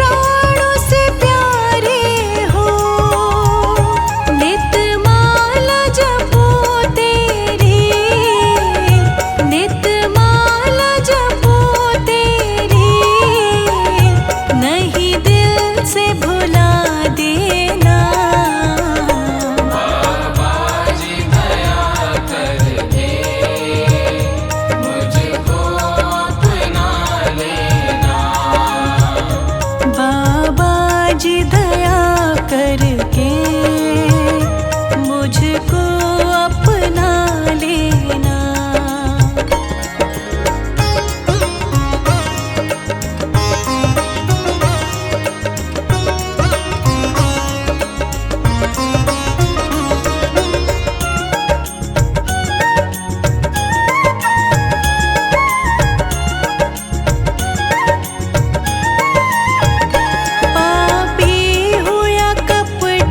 प्राणों से प्यारे हो, नित माला जपो तेरी, नित माला जपो तेरी, नहीं दिल से भुला देना। बाबा जी दया करके मुझको अपना लेना। बाबा जी दया करके मुझको अपना लेना। पापी हूँ या कपटी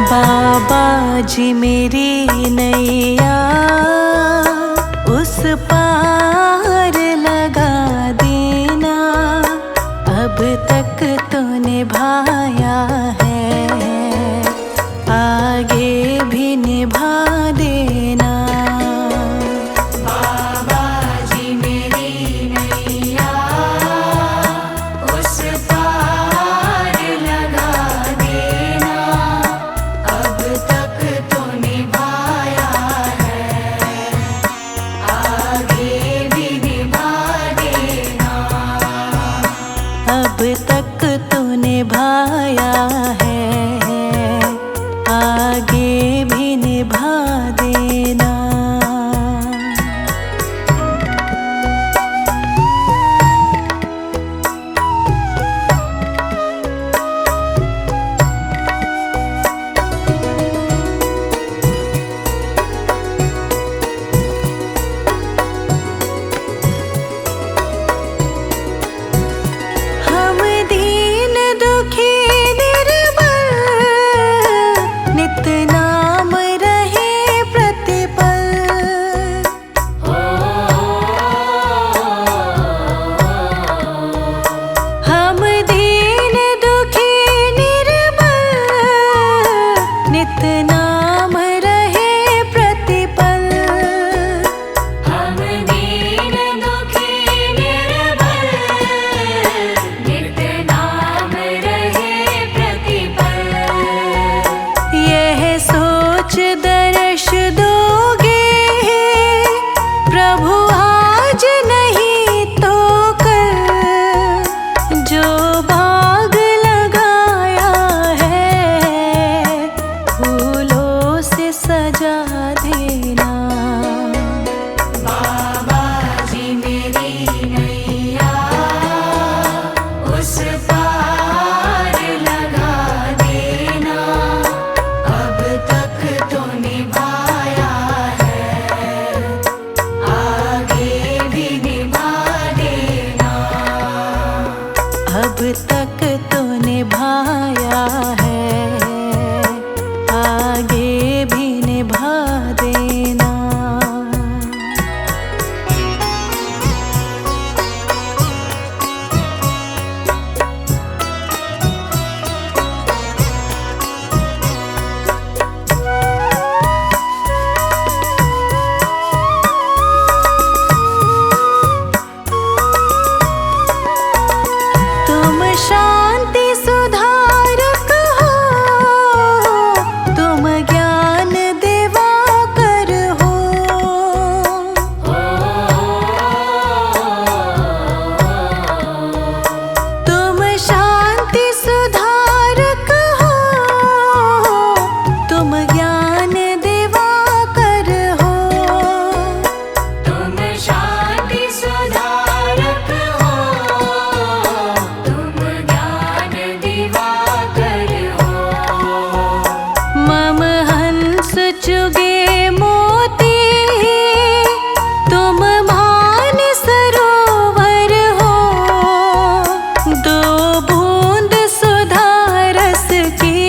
बाबा जी मेरी नैया उस पार लगा देना, अब तक तो निभाया है, आगे भी निभा देना। बाबा जी मेरी नैया उस पार लगा देना, अब तक तो निभाया है, आगे भी निभा देना। अब तक तो निभाया है, आगे भी निभा देना। हम दीन दुखी निर्बल, नित नाम रहे प्रतिपल। हम दीन दुखी निर्बल, नित नाम रहे प्रतिपल। हम दीन दुखी निर्बल, नित नाम रहे प्रतिपल। यह सोच दर्श दोगे प्रभु आज नहीं तो कल, जो बाग लगाया है फूलों से सजा देना। बाबा जी मेरी नैया उस पार लगा देना, अब तक तो निभाया है, आगे भी निभा देना। अब तक तो निभाया है, आगे भी निभा देना। तुम शांति सुधारक हो, तुम ज्ञान दिवाकर हो। तुम शांति सुधारक हो, तुम ज्ञान दिवाकर हो। तुम शांति सुधारक हो, तुम ज्ञान दिवाकर हो। मम हंस चुगे मोती, तुम मान सरोवर हो। दो बूंद सुधा रस की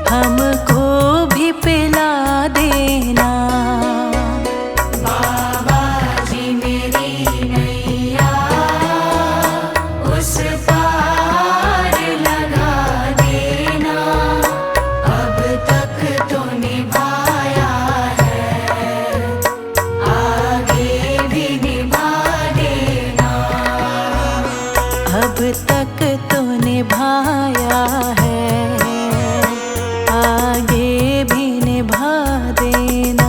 हमको भी पिला देना। बाबा जी मेरी नैया उस पार लगा देना, अब तक तो निभाया है, आगे भी निभा देना। अब तक तो निभाया है, आगे भी निभा देना।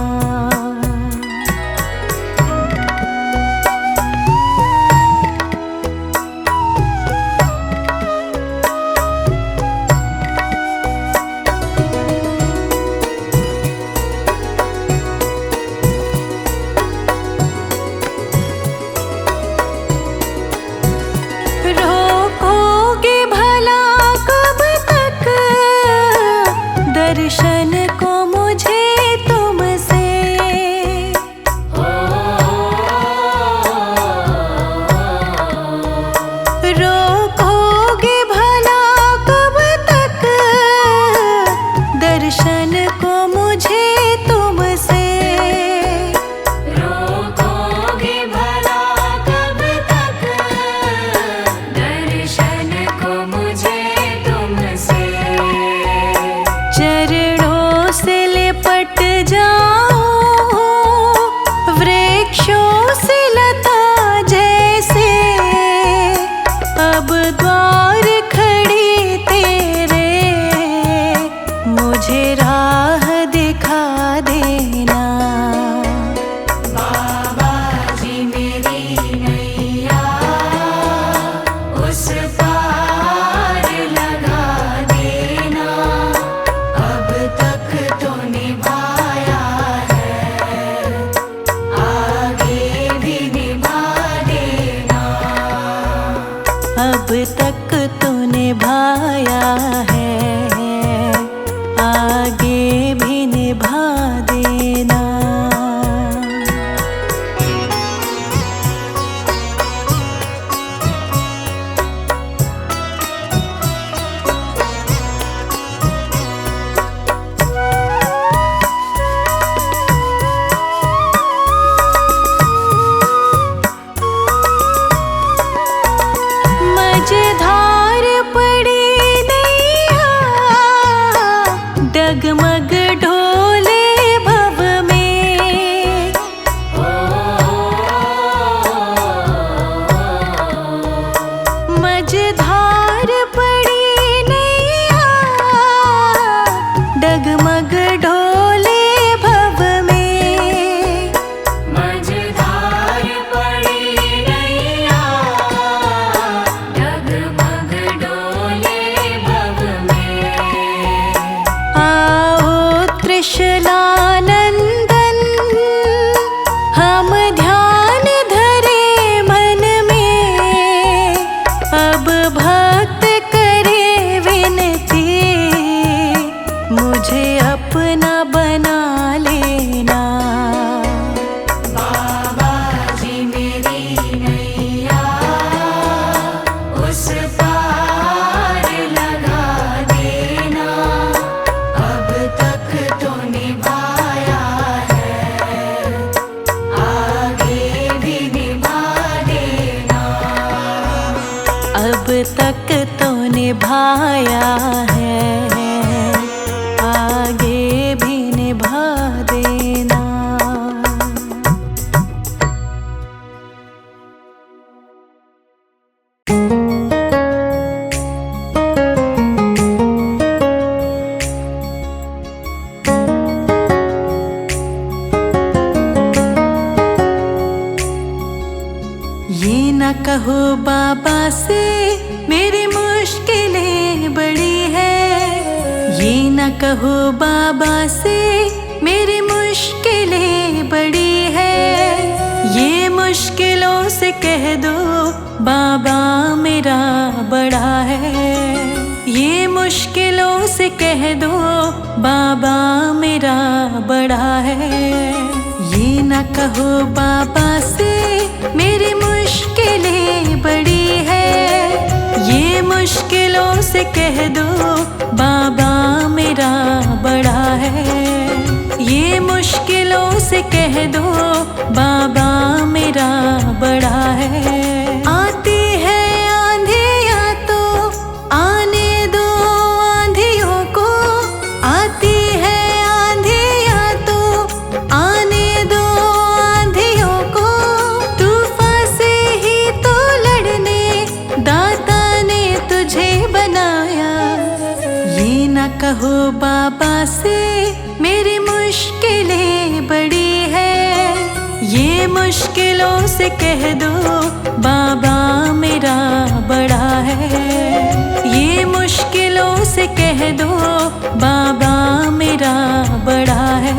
रोकोगे भला कब तक दर्शन को मुझे तुमसे। रोकोगे भला कब तक दर्शन को मुझे तुमसे। रोकोगे भला कब तक दर्शन को मुझे तुमसे। चरणों से लिपट जाओ वृक्षों से लता जैसे, अब द्वार खड़ी तेरे मुझे राह दिखा देना। बाबा जी मेरी नैया उस पार लगा देना। अब तक तो निभाया है, आगे भी निभा देना। अब तक तो निभाया है, आगे भी निभा देना। मझधार पड़ी नैया डगमग ढोले भव में। मझधार पड़ी नैया डगमग ढोले भव में। मझधार पड़ी नैया डगमग डोले भव में। आओ त्रिशलानंदन हम ध्यान धरे मन में। अब भक्त करे विनती मुझे अपना बना लेना। बाबा जी मेरी नैया उस पार लगा देना। अब तक तो निभाया है, आगे भी निभा देना। अब तक तो निभाया है, आगे भी निभा देना। ये न कहो बाबा से मेरी मुश्किलें बड़ी है। ये न कहो बाबा से मेरी मुश्किलें बड़ी है। ये मुश्किलों से कह दो बाबा मेरा बड़ा है। ये मुश्किलों से कह दो बाबा मेरा बड़ा है। ये न कहो बाबा से मेरी मुश्किलें बड़ी है। ये मुश्किलों से कह दो बाबा मेरा बड़ा है। ये मुश्किलों से कह दो बाबा मेरा बड़ा है। आती है आंधियाँ तो आने दो आंधियों को। आती है आंधियाँ तो आने दो आंधियों को। तूफान से ही तो लड़ने दाता ने तुझे बनाया। ये न कहो बाबा से मेरी मुश्किलें बड़ी है। ये मुश्किलों से कह दो बाबा मेरा बड़ा है। ये मुश्किलों से कह दो बाबा मेरा बड़ा है।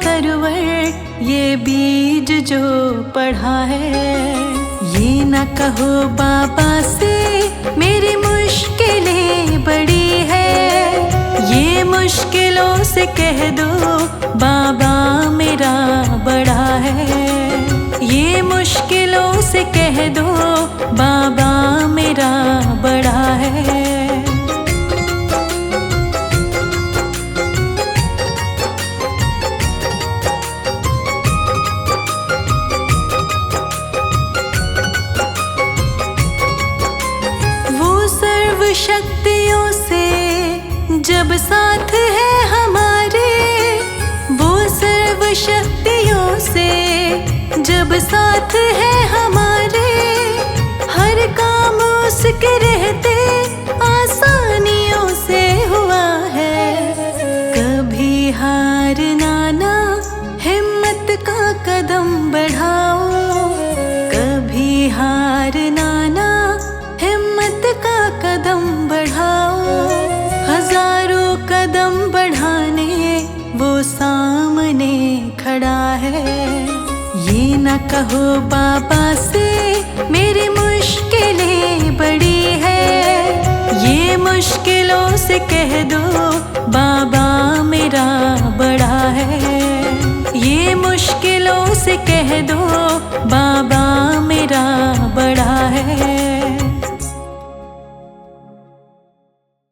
तरवर ये बीज जो पढ़ा है। ये न कहो बाबा से मेरी मुश्किलें बड़ी है, ये मुश्किलों से कह दो बाबा मेरा बड़ा है। ये मुश्किलों से कह दो बाबा मेरा बड़ा है। वो सर्व शक्तियों से जब साथ है हमारे, वो सर्व शक्तियों से जब साथ है हमारे, हर काम उसके रहते आसानियों से हुआ है। कभी हारना ना, हिम्मत का कदम बढ़ाओ, कभी हारना ना, हिम्मत का कदम बढ़ाओ। हजारों कदम बढ़ाने वो सामने खड़ा है। ये न कहो बाबा से मेरी मुश्किलें बड़ी है, ये मुश्किलों से कह दो बाबा मेरा बड़ा है। ये मुश्किलों से कह दो बाबा